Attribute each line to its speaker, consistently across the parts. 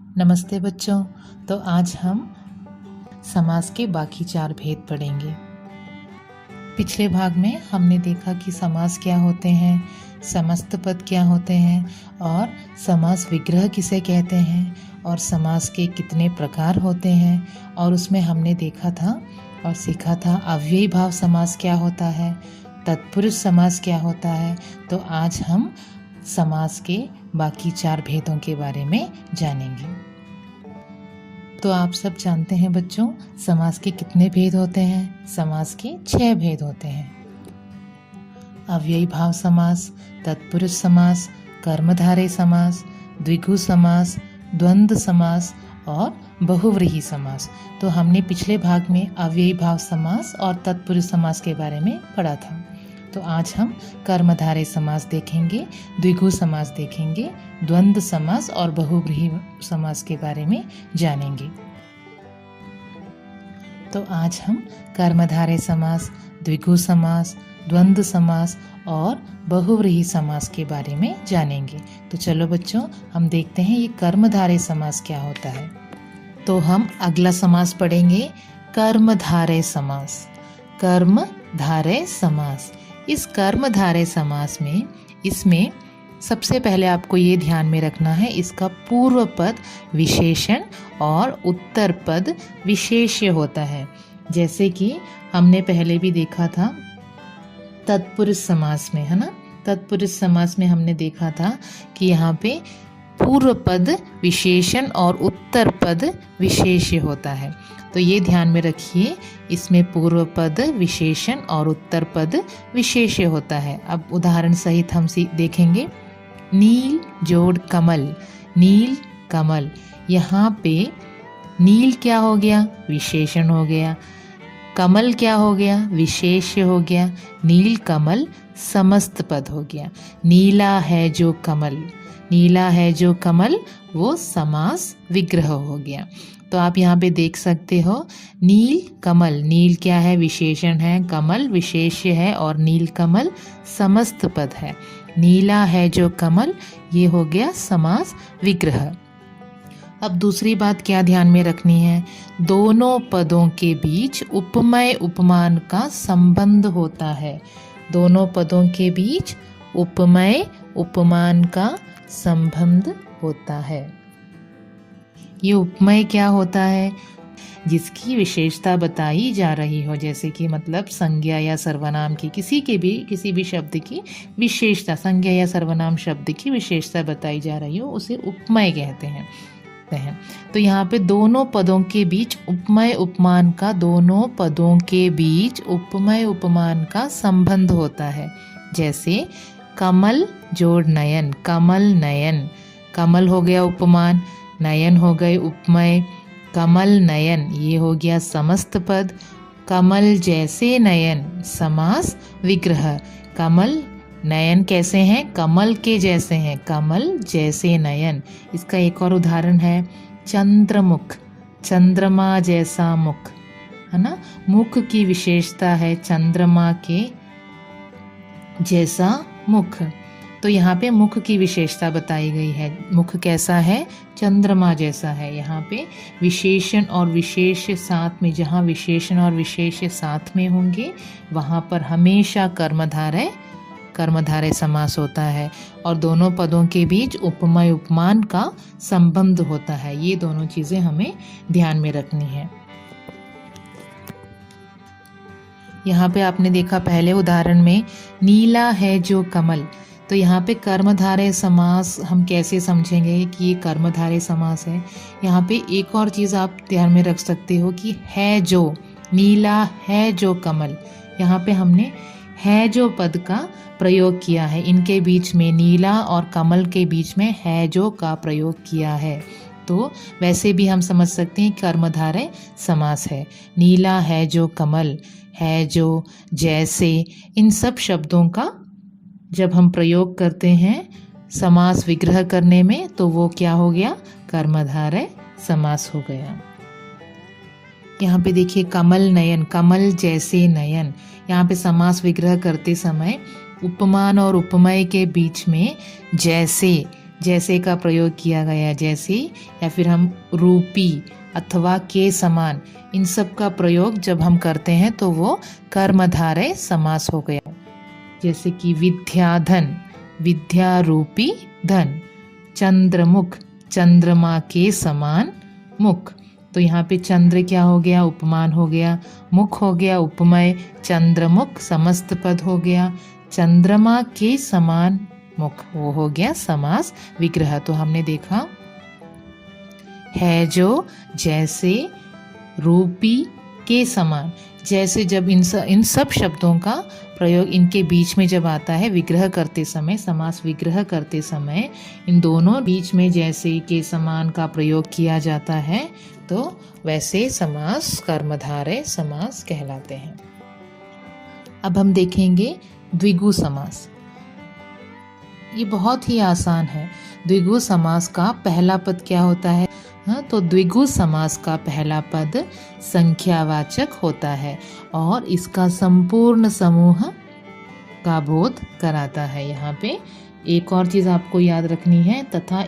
Speaker 1: नमस्ते बच्चों। तो आज हम समास के बाकी 4 भेद पढ़ेंगे। पिछले भाग में हमने देखा कि समास क्या होते हैं, समस्त पद क्या होते हैं और समास विग्रह किसे कहते हैं और समास के कितने प्रकार होते हैं। और उसमें हमने देखा था और सीखा था अव्ययी भाव समास क्या होता है, तत्पुरुष समास क्या होता है। तो आज हम समास के बाकी 4 भेदों के बारे में जानेंगे। तो आप सब जानते हैं बच्चों, समास के कितने भेद होते हैं। समास के 6 भेद होते हैं। अव्ययी भाव समास, तत्पुरुष समास, कर्मधारय समास, द्विगु समास, द्वंद्व समास और बहुव्रीहि समास। तो हमने पिछले भाग में अव्ययी भाव समास और तत्पुरुष समास के बारे में पढ़ा था। तो आज हम कर्मधारय समास देखेंगे, द्विगु समास देखेंगे, द्वंद्व समास और बहुव्रीहि समास के बारे में जानेंगे। तो आज हम कर्मधारय समास, द्विगु समास, द्वंद्व समास और बहुव्रीहि समास के बारे में जानेंगे। तो चलो बच्चों, हम देखते हैं ये कर्मधारय समास क्या होता है। तो हम अगला समास पढ़ेंगे, कर्मधारय समास। कर्मधारय समास, इस कर्मधारय समास में इसमें सबसे पहले आपको ये ध्यान में रखना है, इसका पूर्व पद विशेषण और उत्तर पद विशेष्य होता है। जैसे कि हमने पहले भी देखा था तत्पुरुष समास में, है ना। तत्पुरुष समास में हमने देखा था कि यहाँ पे पूर्व पद विशेषण और उत्तर पद विशेष्य होता है। तो ये ध्यान में रखिए, इसमें पूर्व पद विशेषण और उत्तर पद विशेष्य होता है। अब उदाहरण सहित हम देखेंगे। नील जोड़ कमल, नील कमल। यहाँ पे नील क्या हो गया, विशेषण हो गया। कमल क्या हो गया, विशेष्य हो गया। नील कमल समस्त पद हो गया। नीला है जो कमल, नीला है जो कमल, वो समास विग्रह हो गया। तो आप यहाँ पे देख सकते हो, नील कमल, नील क्या है, विशेषण है, कमल विशेष्य है और नील कमल समस्त पद है। नीला है जो कमल, ये हो गया समास विग्रह। अब दूसरी बात क्या ध्यान में रखनी है, दोनों पदों के बीच उपमेय उपमान का संबंध होता है। दोनों पदों के बीच उपमेय उपमान का संबंध होता है। ये उपमेय क्या होता है, जिसकी विशेषता बताई जा रही हो, जैसे कि मतलब संज्ञा या सर्वनाम की किसी भी शब्द की विशेषता, संज्ञा या सर्वनाम शब्द की विशेषता बताई जा रही हो, उसे उपमेय कहते हैं। तो यहाँ पे दोनों पदों के बीच उपमेय उपमान का, दोनों पदों के बीच उपमेय उपमान का संबंध होता है। जैसे कमल जोड़ नयन, कमल नयन, कमल हो गया उपमान, नयन हो गए उपमेय। कमल नयन, ये हो गया समस्त पद। कमल जैसे नयन, समास विग्रह। कमल नयन कैसे हैं, कमल के जैसे हैं, कमल जैसे नयन। इसका एक और उदाहरण है चंद्रमुख, चंद्रमा जैसा मुख, है ना। मुख की विशेषता है चंद्रमा के जैसा मुख। तो यहाँ पे मुख की विशेषता बताई गई है, मुख कैसा है, चंद्रमा जैसा है। यहाँ पे विशेषण और विशेष्य साथ में, जहाँ विशेषण और विशेष्य साथ में होंगे वहाँ पर हमेशा कर्मधारय समास होता है और दोनों पदों के बीच उपमेय उपमान का संबंध होता है। ये दोनों चीजें हमें ध्यान में रखनी है। यहाँ पे आपने देखा पहले उदाहरण में, नीला है जो कमल। तो यहाँ पे कर्मधारय समास हम कैसे समझेंगे कि ये कर्मधारय समास है। यहाँ पे एक और चीज़ आप ध्यान में रख सकते हो कि है जो, नीला है जो कमल, यहाँ पे हमने है जो पद का प्रयोग किया है। इनके बीच में, नीला और कमल के बीच में है जो का प्रयोग किया है। तो वैसे भी हम समझ सकते हैं कर्मधारय समास है। नीला है जो कमल, है जो, जैसे, इन सब शब्दों का जब हम प्रयोग करते हैं समास विग्रह करने में, तो वो क्या हो गया, कर्मधारय समास हो गया। यहाँ पे देखिए कमल नयन, कमल जैसे नयन। यहाँ पे समास विग्रह करते समय उपमान और उपमेय के बीच में जैसे जैसे का प्रयोग किया गया, जैसे, या फिर हम रूपी अथवा के समान, इन सब का प्रयोग जब हम करते हैं तो वो कर्मधारय समास हो गया। जैसे कि विद्याधन, विद्या रूपी धन, चंद्रमुख, चंद्रमा के समान मुख। तो यहाँ पे चंद्र क्या हो गया, उपमान हो गया, मुख हो गया उपमेय, चंद्रमुख समस्त पद हो गया, चंद्रमा के समान मुख वो हो गया समास विग्रह। तो हमने देखा है जो, जैसे, रूपी, के समान, जैसे जब इन सब शब्दों का प्रयोग इनके बीच में जब आता है विग्रह करते समय, समास विग्रह करते समय इन दोनों बीच में जैसे के समान का प्रयोग किया जाता है तो वैसे समास कर्मधारय समास कहलाते हैं। अब हम देखेंगे द्विगु समास। ये बहुत ही आसान है। द्विगु समास का पहला पद क्या होता है? तो द्विगु समास का पहला पद संख्यावाचक होता है और इसका संपूर्ण समूह का बोध कराता है। यहाँ पे एक और चीज आपको याद रखनी है, तथा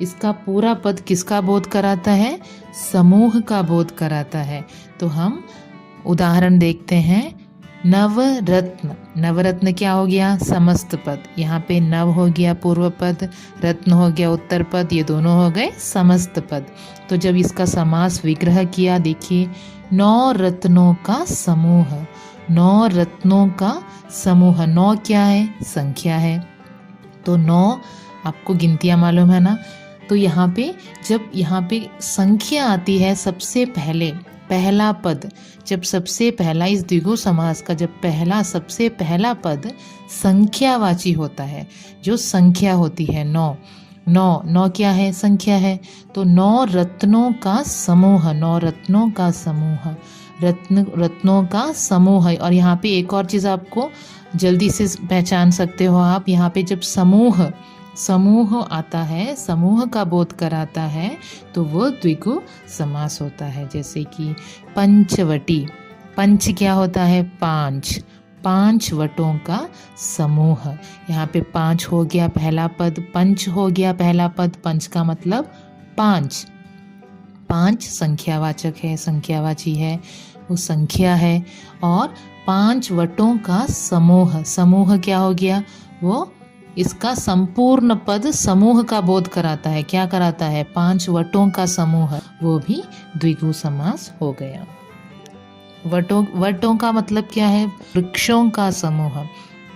Speaker 1: इसका पूरा पद किसका बोध कराता है? समूह का बोध कराता है। तो हम उदाहरण देखते हैं। नवरत्न, नवरत्न क्या हो गया? समस्त पद। यहाँ पे नव हो गया पूर्व पद, रत्न हो गया उत्तर पद, ये दोनों हो गए समस्त पद। तो जब इसका समास विग्रह किया, देखिए 9 रत्नों का समूह, 9 रत्नों का समूह। 9 क्या है? संख्या है। तो 9 आपको गिनतियां मालूम है ना। तो यहाँ पे जब यहाँ पे संख्या आती है सबसे पहले, पहला पद जब सबसे पहला, इस द्विगु समास का जब सबसे पहला पद संख्यावाची होता है, जो संख्या होती है 9, 9 क्या है? संख्या है। तो 9 रत्नों का समूह, 9 रत्नों का समूह, रत्नों का समूह है। और यहाँ पे एक और चीज आपको जल्दी से पहचान सकते हो आप, यहाँ पे जब समूह आता है, समूह का बोध कराता है तो वो द्विगु समास होता है। जैसे कि पंचवटी, पंच क्या होता है? 5 वटों का समूह। यहाँ पे 5 हो गया पहला पद, पंच हो गया पहला पद, पंच का मतलब 5 संख्यावाचक है, संख्यावाची है, वो संख्या है। और 5 वटों का समूह क्या हो गया? वो इसका संपूर्ण पद समूह का बोध कराता है। क्या कराता है? 5 वटों का समूह, वो भी द्विगु समास हो गया। वटों का मतलब क्या है? वृक्षों का समूह,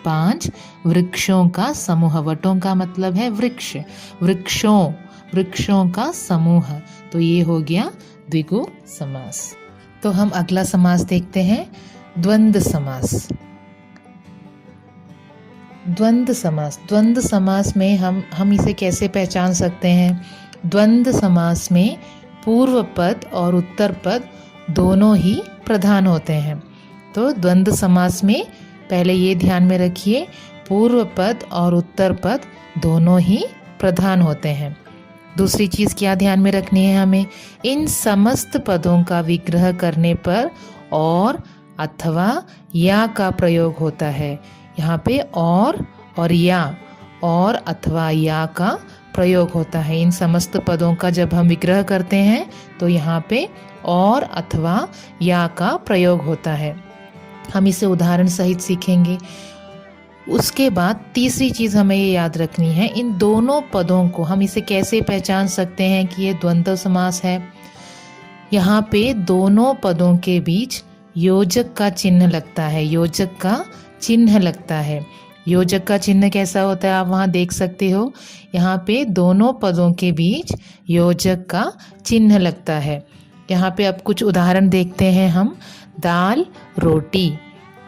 Speaker 1: 5 वृक्षों का समूह। वटों का मतलब है वृक्ष, वृक्षों का समूह। तो ये हो गया द्विगु समास। तो हम अगला समास देखते हैं, द्वंद्व समास। द्वंद्व समास में हम इसे कैसे पहचान सकते हैं? द्वंद्व समास में पूर्व पद और उत्तर पद दोनों ही प्रधान होते हैं। तो द्वंद्व समास में पहले ये ध्यान में रखिए, पूर्व पद और उत्तर पद दोनों ही प्रधान होते हैं। दूसरी चीज क्या ध्यान में रखनी है हमें? इन समस्त पदों का विग्रह करने पर और अथवा या का प्रयोग होता है। यहाँ पे और या, और अथवा या का प्रयोग होता है। इन समस्त पदों का जब हम विग्रह करते हैं तो यहाँ पे और अथवा या का प्रयोग होता है। हम इसे उदाहरण सहित सीखेंगे। उसके बाद तीसरी चीज हमें ये याद रखनी है, इन दोनों पदों को हम इसे कैसे पहचान सकते हैं कि ये द्वंद्व समास है? यहाँ पे दोनों पदों के बीच योजक का चिन्ह लगता है, योजक का चिन्ह लगता है। योजक का चिन्ह कैसा होता है आप वहाँ देख सकते हो। यहाँ पे दोनों पदों के बीच योजक का चिन्ह लगता है। यहाँ पे अब कुछ उदाहरण देखते हैं हम। दाल रोटी,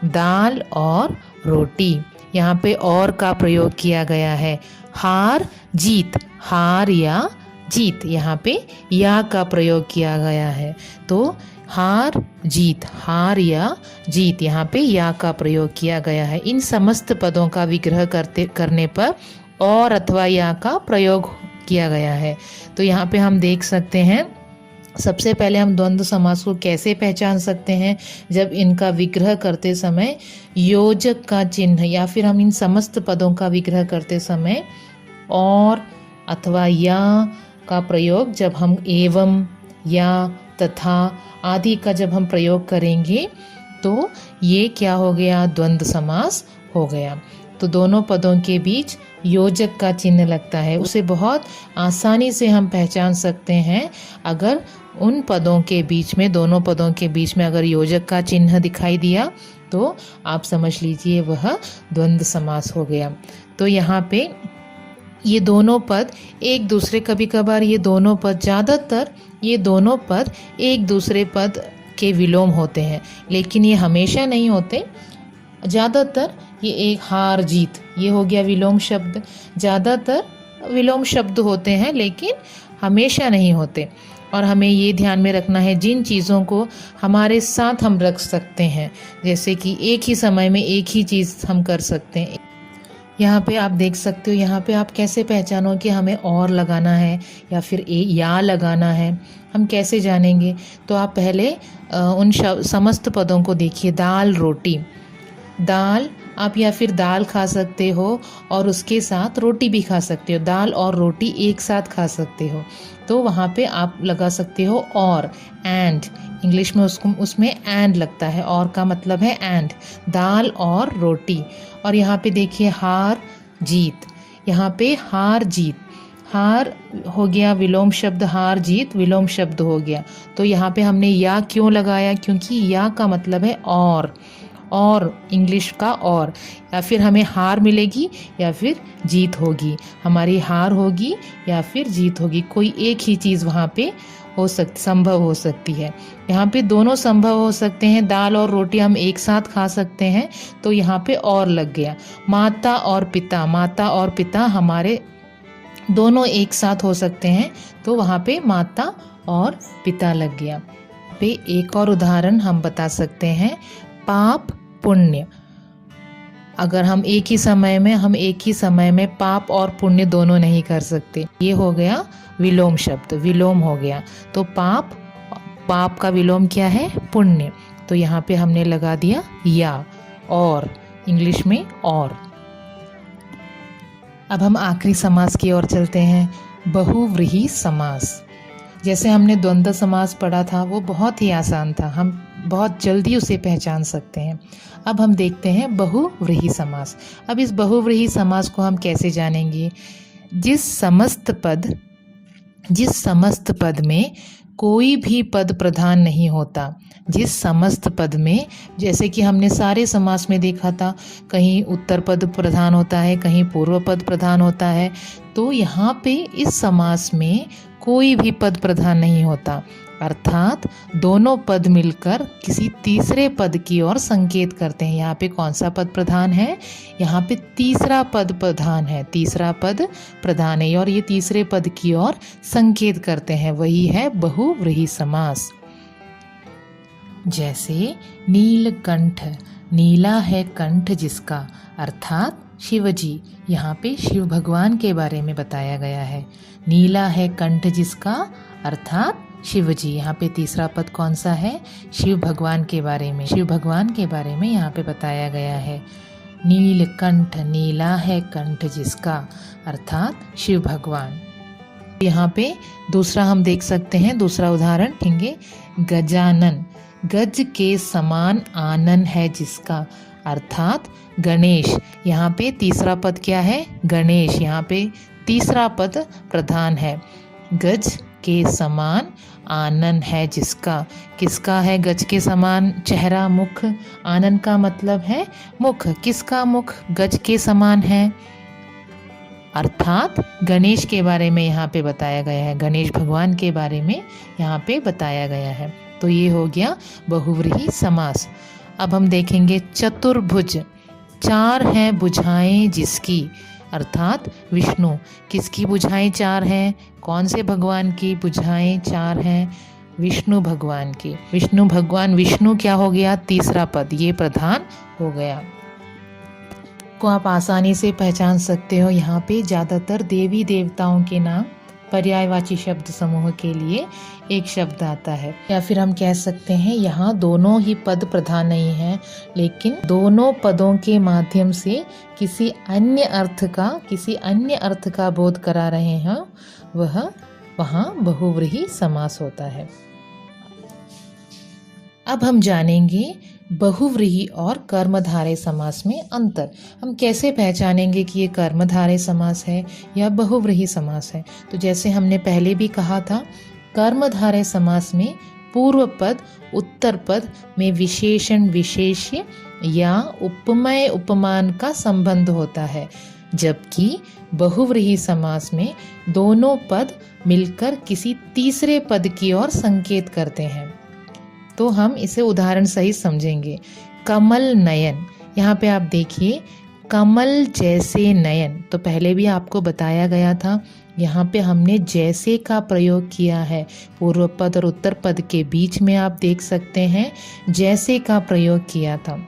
Speaker 1: दाल और रोटी, यहाँ पे और का प्रयोग किया गया है। हार जीत, हार या जीत, यहाँ पे या का प्रयोग किया गया है। तो हार जीत, हार या जीत, यहाँ पे या का प्रयोग किया गया है। इन समस्त पदों का विग्रह करने पर और अथवा या का प्रयोग किया गया है। तो यहाँ पे हम देख सकते हैं, सबसे पहले हम द्वंद्व समास को कैसे पहचान सकते हैं? जब इनका विग्रह करते समय योजक का चिन्ह, या फिर हम इन समस्त पदों का विग्रह करते समय और अथवा या का प्रयोग जब हम एवं, या, तथा आदि का जब हम प्रयोग करेंगे तो ये क्या हो गया, द्वंद्व समास हो गया। तो दोनों पदों के बीच योजक का चिन्ह लगता है, उसे बहुत आसानी से हम पहचान सकते हैं। अगर उन पदों के बीच में, दोनों पदों के बीच में अगर योजक का चिन्ह दिखाई दिया तो आप समझ लीजिए वह द्वंद्व समास हो गया। तो यहाँ पे ये दोनों पद एक दूसरे, कभी कभार ये दोनों पद, ज़्यादातर ये दोनों पद एक दूसरे पद के विलोम होते हैं, लेकिन ये हमेशा नहीं होते। ज़्यादातर ये एक हार जीत, ये हो गया विलोम शब्द, ज़्यादातर विलोम शब्द होते हैं लेकिन हमेशा नहीं होते। और हमें ये ध्यान में रखना है, जिन चीज़ों को हमारे साथ हम रख सकते हैं, जैसे कि एक ही समय में एक ही चीज़ हम कर सकते हैं। यहाँ पे आप देख सकते हो, यहाँ पे आप कैसे पहचानो कि हमें और लगाना है या फिर या लगाना है, हम कैसे जानेंगे? तो आप पहले उन समस्त पदों को देखिए। दाल रोटी, दाल आप या फिर दाल खा सकते हो और उसके साथ रोटी भी खा सकते हो, दाल और रोटी एक साथ खा सकते हो, तो वहाँ पे आप लगा सकते हो और, एंड, इंग्लिश में उसमें एंड लगता है, और का मतलब है एंड, दाल और रोटी। और यहाँ पे देखिए हार जीत, यहाँ पे हार जीत, हार हो गया विलोम शब्द, हार जीत विलोम शब्द हो गया। तो यहाँ पे हमने या क्यों लगाया? क्योंकि या का मतलब है और इंग्लिश का और, या फिर हमें हार मिलेगी या फिर जीत होगी, हमारी हार होगी या फिर जीत होगी, कोई एक ही चीज़ वहाँ पे संभव हो सकती है। यहाँ पे दोनों संभव हो सकते हैं, दाल और रोटी हम एक साथ खा सकते हैं, तो यहाँ पे और लग गया। माता और पिता, माता और पिता हमारे दोनों एक साथ हो सकते हैं, तो वहाँ पे माता और पिता लग गया। पे एक और उदाहरण हम बता सकते हैं, पाप पुण्य। अगर हम एक ही समय में पाप और पुण्य दोनों नहीं कर सकते, ये हो गया विलोम शब्द, विलोम हो गया। तो पाप का विलोम क्या है? पुण्य। तो यहाँ पे हमने लगा दिया या, और, इंग्लिश में और। अब हम आखिरी समास की ओर चलते हैं, बहुव्रीहि समास। जैसे हमने द्वंद्व समास पढ़ा था वो बहुत ही आसान था, हम बहुत जल्दी उसे पहचान सकते हैं। अब हम देखते हैं बहुव्रीहि समास। अब इस बहुव्रीहि समास को हम कैसे जानेंगे? जिस समस्त पद में कोई भी पद प्रधान नहीं होता, जिस समस्त पद में, जैसे कि हमने सारे समास में देखा था, कहीं उत्तर पद प्रधान होता है, कहीं पूर्व पद प्रधान होता है, तो यहाँ पे इस समास में कोई भी पद प्रधान नहीं होता, अर्थात दोनों पद मिलकर किसी तीसरे पद की ओर संकेत करते हैं। यहाँ पे कौन सा पद प्रधान है? यहाँ पे तीसरा पद प्रधान है, तीसरा पद प्रधान है और ये तीसरे पद की ओर संकेत करते हैं, वही है बहुव्रीहि समास। जैसे नीलकंठ, नीला है कंठ जिसका, अर्थात शिवजी, यहाँ पे शिव भगवान के बारे में बताया गया है। नीला है कंठ जिसका अर्थात शिवजी, यहाँ पे तीसरा पद कौन सा है? शिव भगवान के बारे में, शिव भगवान के बारे में यहाँ पे बताया गया है। नीलकंठ, नीला है कंठ जिसका अर्थात शिव भगवान। यहाँ पे दूसरा हम देख सकते हैं, दूसरा उदाहरण देखेंगे, गजानन, गज के समान आनन है जिसका, अर्थात गणेश। यहाँ पे तीसरा पद क्या है? गणेश, यहाँ पे तीसरा पद प्रधान है। गज के समान आनन है जिसका, किसका है गज के समान? चेहरा, मुख, आनन का मतलब है मुख, किसका मुख गज के समान है? अर्थात गणेश के बारे में यहाँ पे बताया गया है, गणेश भगवान के बारे में यहाँ पे बताया गया है। तो ये हो गया बहुव्रीहि समास। अब हम देखेंगे चतुर्भुज, चार हैं बुझाएं जिसकी, अर्थात विष्णु, किसकी बुझाएं चार हैं? कौन से भगवान की बुझाएं चार हैं? विष्णु भगवान की। विष्णु भगवान, विष्णु क्या हो गया? तीसरा पद, ये प्रधान हो गया। को आप आसानी से पहचान सकते हो, यहाँ पे ज़्यादातर देवी देवताओं के नाम पर्यायवाची शब्द समूह के लिए एक शब्द आता है। या फिर हम कह सकते हैं यहाँ दोनों ही पद प्रधान नहीं हैं, लेकिन दोनों पदों के माध्यम से किसी अन्य अर्थ का बोध करा रहे हैं, वह वहाँ बहुव्रीहि समास होता है। अब हम जानेंगे बहुव्रीहि और कर्मधारय समास में अंतर। हम कैसे पहचानेंगे कि ये कर्मधारय समास है या बहुव्रीहि समास है? तो जैसे हमने पहले भी कहा था, कर्मधारय समास में पूर्व पद उत्तर पद में विशेषण विशेष्य या उपमेय उपमान का संबंध होता है, जबकि बहुव्रीहि समास में दोनों पद मिलकर किसी तीसरे पद की ओर संकेत करते हैं। तो हम इसे उदाहरण सहित समझेंगे। कमल नयन, यहाँ पे आप देखिए कमल जैसे नयन, तो पहले भी आपको बताया गया था, यहाँ पे हमने जैसे का प्रयोग किया है। पूर्व पद और उत्तर पद के बीच में आप देख सकते हैं जैसे का प्रयोग किया था।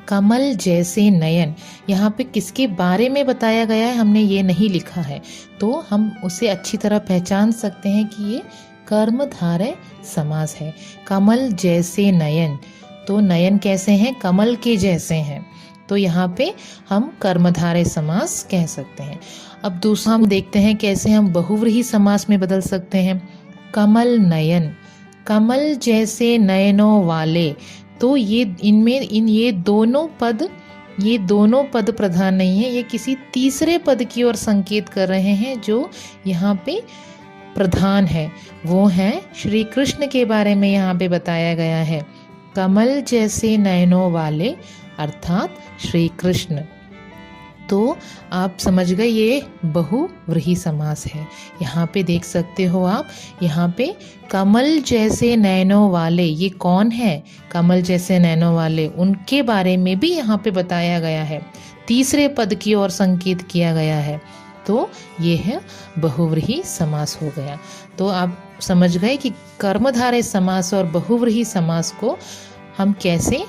Speaker 1: कमल जैसे नयन, यहाँ पे किसके बारे में बताया गया है हमने ये नहीं लिखा है, तो हम उसे अच्छी तरह पहचान सकते हैं कि ये कर्मधारय समास है। कमल जैसे नयन, तो नयन कैसे हैं? कमल के जैसे हैं, तो यहाँ पे हम कर्मधारय समास कह सकते हैं। अब दूसरा हम देखते हैं कैसे हम बहुव्रीहि समास में बदल सकते हैं। कमल नयन, कमल जैसे नयनों वाले, तो ये दोनों पद प्रधान नहीं है, ये किसी तीसरे पद की ओर संकेत कर रहे हैं जो यहाँ पे प्रधान है, वो है श्री कृष्ण के बारे में यहाँ पे बताया गया है। कमल जैसे नयनों वाले अर्थात श्री कृष्ण। तो आप समझ गए ये बहुव्रीहि समास है। यहाँ पे देख सकते हो आप, यहाँ पे कमल जैसे नयनों वाले, ये कौन है? कमल जैसे नयनों वाले, उनके बारे में भी यहाँ पे बताया गया है, तीसरे पद की ओर संकेत किया गया है, तो ये है बहुव्रीहि समास हो गया। तो आप समझ गए कि कर्मधारय समास और बहुव्रीहि समास को हम कैसे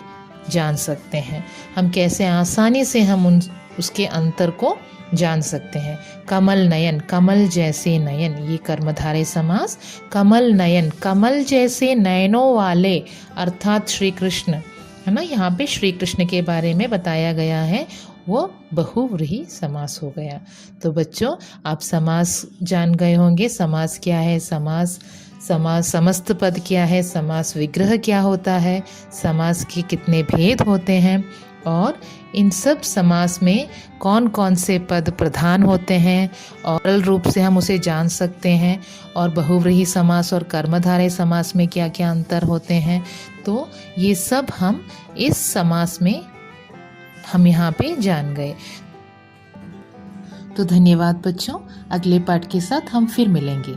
Speaker 1: जान सकते हैं, हम कैसे आसानी से हम उसके अंतर को जान सकते हैं। कमल नयन, कमल जैसे नयन, ये कर्मधारय समास। कमल नयन, कमल जैसे नयनों वाले अर्थात श्री कृष्ण, है ना, यहाँ पे श्री कृष्ण के बारे में बताया गया है, वो बहुव्रीहि समास हो गया। तो बच्चों आप समास जान गए होंगे, समास क्या है, समास समस्त पद क्या है, समास विग्रह क्या होता है, समास के कितने भेद होते हैं, और इन सब समास में कौन कौन से पद प्रधान होते हैं और सरल रूप से हम उसे जान सकते हैं, और बहुव्रीहि समास और कर्मधारय समास में क्या क्या अंतर होते हैं। तो ये सब हम इस समास में हम यहाँ पे जान गए। तो धन्यवाद बच्चों, अगले पाठ के साथ हम फिर मिलेंगे।